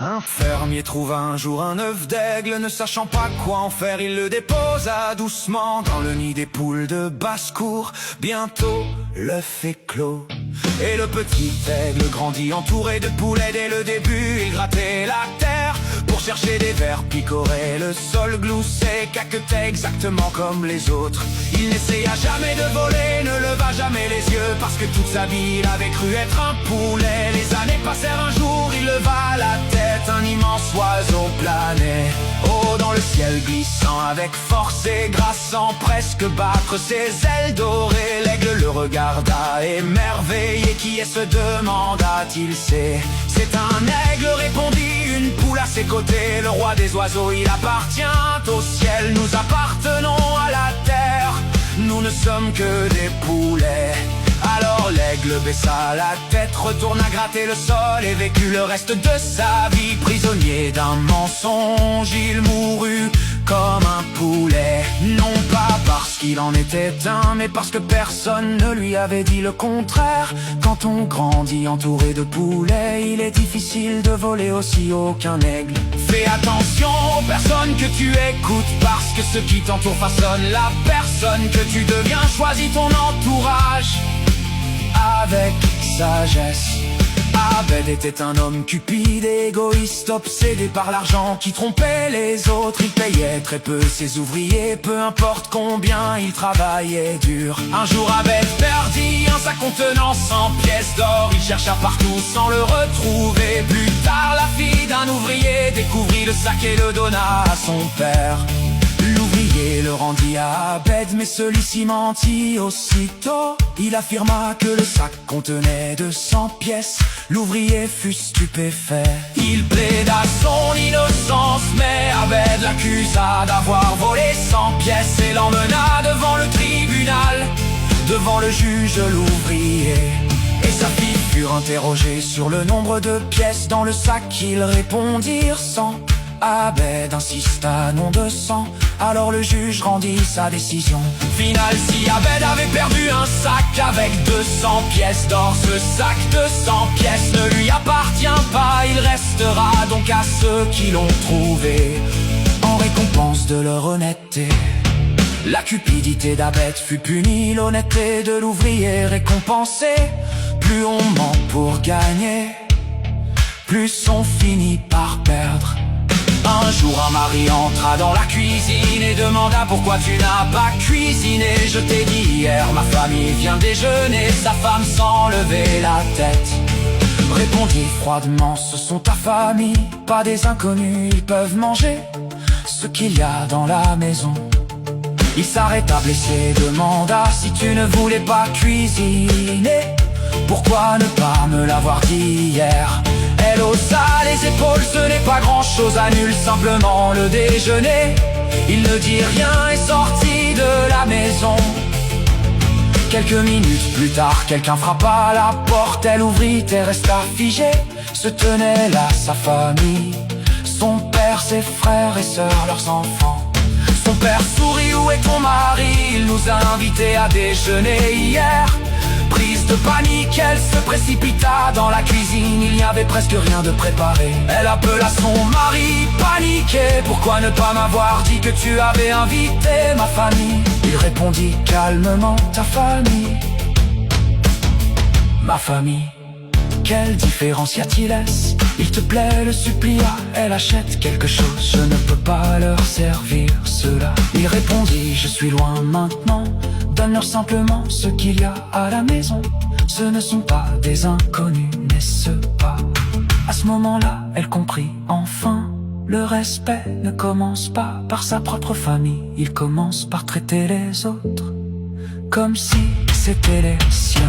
Un fermier trouve un jour un œuf d'aigle, ne sachant pas quoi en faire, il le déposa doucement dans le nid des poules de basse-cour. Bientôt, l'œuf est clos, et le petit aigle grandit entouré de poulets. Dès le début, il grattait la terre pour chercher des vers, picorait le sol, gloussait, caquetait exactement comme les autres. Il n'essaya jamais de voler, ne leva jamais les yeux, parce que toute sa vie il avait cru être un poulet. Les années passèrent, un jour il leva la tête, un immense oiseau planait haut dans le ciel, glissant avec force et grâce, sans presque battre ses ailes dorées. L'aigle le regarda émerveillé. Qui est, se demanda-t-il? C'est un aigle, répondit une poule à ses côtés. Le roi des oiseaux, il appartient au ciel, nous appartenons à la terre, nous ne sommes que des poulets. Alors l'aigle baissa la tête, retourna gratter le sol et vécut le reste de sa vie prisonnier d'un mensonge. Il mourut comme un poulet, non pas parce qu'il en était un, mais parce que personne ne lui avait dit le contraire. Quand on grandit entouré de poulets, il est difficile de voler aussi haut qu'un aigle. Fais attention aux personnes que tu écoutes, parce que ceux qui t'entourent façonnent la personne que tu deviens. Choisis ton entourage avec sagesse. Abed était un homme cupide et égoïste, obsédé par l'argent qui trompait les autres. Il payait très peu ses ouvriers, peu importe combien il travaillait dur. Un jour Abed perdit un sac contenant 100 pièces d'or. Il chercha partout sans le retrouver. Plus tard, la fille d'un ouvrier découvrit le sac et le donna à son père. L'ouvrier le rendit à Abed, mais celui-ci mentit aussitôt. Il affirma que le sac contenait 200 pièces. L'ouvrier fut stupéfait. Il plaida son innocence, mais Abed l'accusa d'avoir volé 100 pièces et l'emmena devant le tribunal, devant le juge. L'ouvrier et sa fille furent interrogés sur le nombre de pièces dans le sac. Ils répondirent 100. Abed insista, non 200. Alors le juge rendit sa décision finale. Si Abed avait perdu un sac avec 200 pièces d'or, ce sac de 100 pièces ne lui appartient pas. Il restera donc à ceux qui l'ont trouvé, en récompense de leur honnêteté. La cupidité d'Abed fut punie, l'honnêteté de l'ouvrier récompensée. Plus on ment pour gagner, plus on finit par perdre. Un jour un mari entra dans la cuisine et demanda: pourquoi tu n'as pas cuisiné? Je t'ai dit hier, ma famille vient déjeuner. Sa femme, sans lever la tête, répondit froidement: ce sont ta famille, pas des inconnus. Ils peuvent manger ce qu'il y a dans la maison. Il s'arrêta blessé, demanda: si tu ne voulais pas cuisiner, pourquoi ne pas me l'avoir dit hier? Elle haussa les épaules, ce n'est pas grand chose, annule simplement le déjeuner. Il ne dit rien et sortit de la maison. Quelques minutes plus tard, quelqu'un frappa à la porte. Elle ouvrit et resta figée. Se tenait là sa famille, son père, ses frères et sœurs, leurs enfants. Son père sourit: où est ton mari? Il nous a invités à déjeuner hier. Prise de panique, elle se précipita dans la cuisine. Il n'y avait presque rien de préparé. Elle appela son mari, paniqué: pourquoi ne pas m'avoir dit que tu avais invité ma famille? Il répondit calmement: ta famille, ma famille. Quelle différence y a-t-il? Est-ce, il te plaît, le supplia. Elle achète quelque chose, je ne peux pas leur servir cela. Il répondit: je suis loin maintenant, donne-leur simplement ce qu'il y a à la maison. Ce ne sont pas des inconnus, n'est-ce pas? À ce moment-là, elle comprit enfin: le respect ne commence pas par sa propre famille, il commence par traiter les autres comme si c'était les siens.